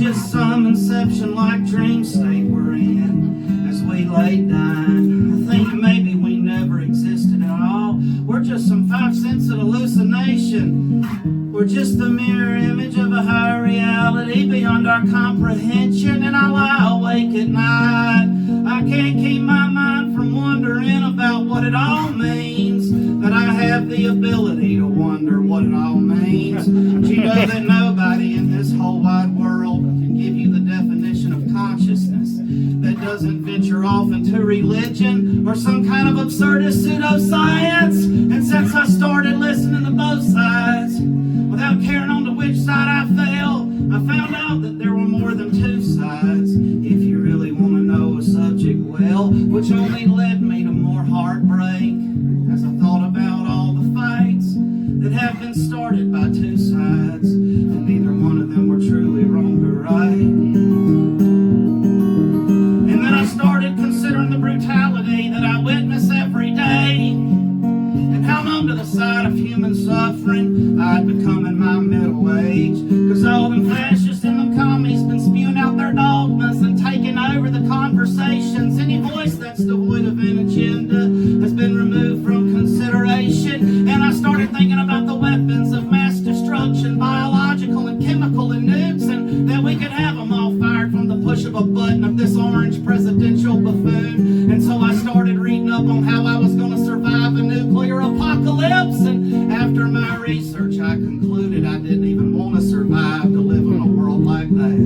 just some inception like dream state we're in as we lay dying. I think maybe we never existed at all. We're just some 5 cents of hallucination. We're just the mirror image of a higher reality beyond our comprehension. And I lie awake at night. I can't keep my mind from wondering about what it all means. That I have the ability to wonder what it all means. But you know that nobody in this whole wide world can give you the definition of consciousness that doesn't venture off into religion or some kind of absurdist pseudoscience. And since I started listening to both sides, without caring on to which side I fell, I found out that there were more than 2 sides, if you really want to know a subject well, which only led me to more heartbreak as I thought about all the fights that have been started by 2 sides, and neither one of them were truly wrong or right. And then I started considering the brutality that I witness every day, and how numb to the sight of human suffering I'd become in my middle age. Cause all them fascists and them commies been spewing out their dogmas and taking over the conversations. Any voice that's devoid of an agenda has been removed from consideration. And I started thinking about the weapons of mass destruction, biological and chemical and nukes, and that we could have them all fired from the push of a button of this orange presidential buffoon. And so I started reading up on how I was going to survive a nuclear apocalypse. And after my research, I concluded I didn't even want to survive to live in a world like that.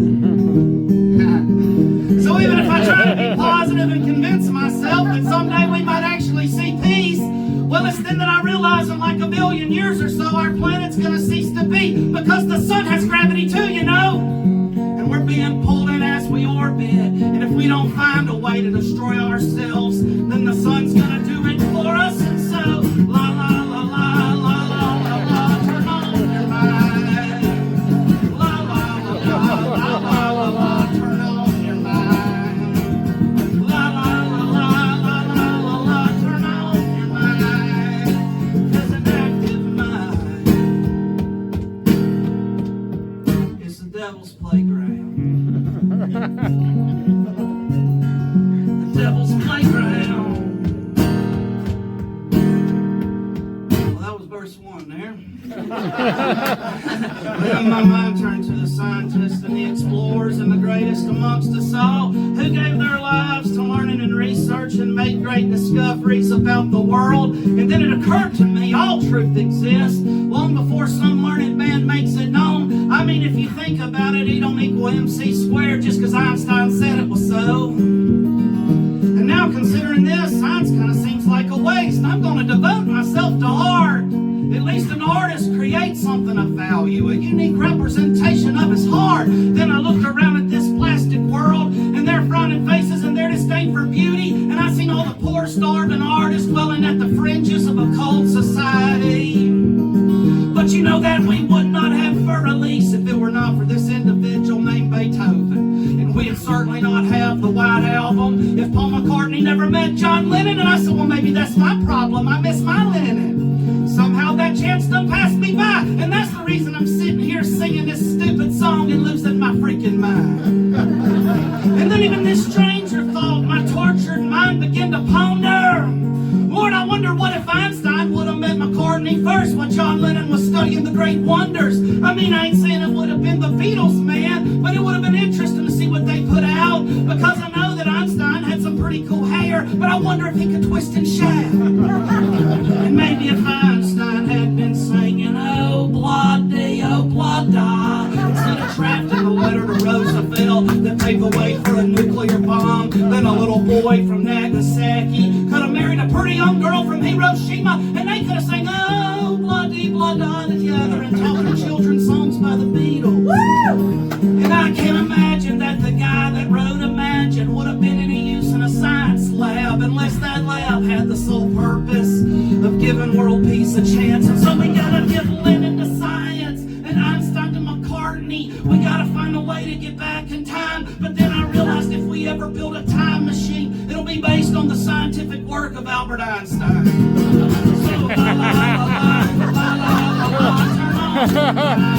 So even if I try to be positive and convince myself that someday we might actually see peace, well, it's then that I realize in like 1 billion years or so our planet's going to cease to be, because the sun has gravity too, you know. And we're being pulled in as we orbit. And if we don't find a way to destroy ourselves, then the sun's going to do it for us. And so, la la la la la la la la, turn on your mind. La la la la la la la la, turn on your mind. La la la la la la la la, turn on your mind. 'Cause an active mind is the devil's playground. The devil's playground. Well, that was verse 1 there. Then my mind turned to the scientists and the explorers and the greatest amongst us all, who gave their lives to learning and research and made great discoveries about the world. And then it occurred to me, all truth exists long before some learned man makes it known. I mean, if you think about it, E don't equal MC squared just because Einstein said it was so. And now considering this, science kind of seems like a waste. I'm going to devote myself to art. At least an artist creates something of value, a unique representation of his heart. Then I looked around at this plastic world and their frowning faces and their disdain for beauty, and I seen all the poor starving artists dwelling at the fringes of a cold society. But you know that we would not have fur elise if it were not for this individual named Beethoven. And we'd certainly not have the White Album if Paul McCartney never met John Lennon. And I said, well, maybe that's my problem. I miss my Lennon. Somehow that chance done passed me by, and that's the reason I'm sitting here singing this stupid song and losing my freaking mind. And then even this stranger thought, my tortured mind began to ponder. Lord, I wonder what if Einstein would have met McCartney first when John Lennon was studying the great wonders. I mean, I ain't saying it would have been the Beatles, man, but it would have been interesting to see what they put out, because I know that Einstein had some pretty cool hair, but I wonder if he could twist and shout. And maybe if Einstein had been singing, oh, blah-dee, oh, blah-da, instead of drafting a letter to Roosevelt that paved the way for a nuclear bomb, then a little boy from Nagasaki could have married a pretty young girl from Hiroshima, and they could have sang, oh, blah-dee, blah-da together and taught their children songs by the Beatles. Woo! And I can't imagine that the guy that wrote Imagine would have been any use in a science lab unless that lab had the sole purpose of giving world peace a chance. And so we gotta give Lennon to science and Einstein to McCartney. We gotta find a way to get back in time. But then I realized if we ever build a time machine, it'll be based on the scientific work of Albert Einstein. So la la la la la la la la, turn on.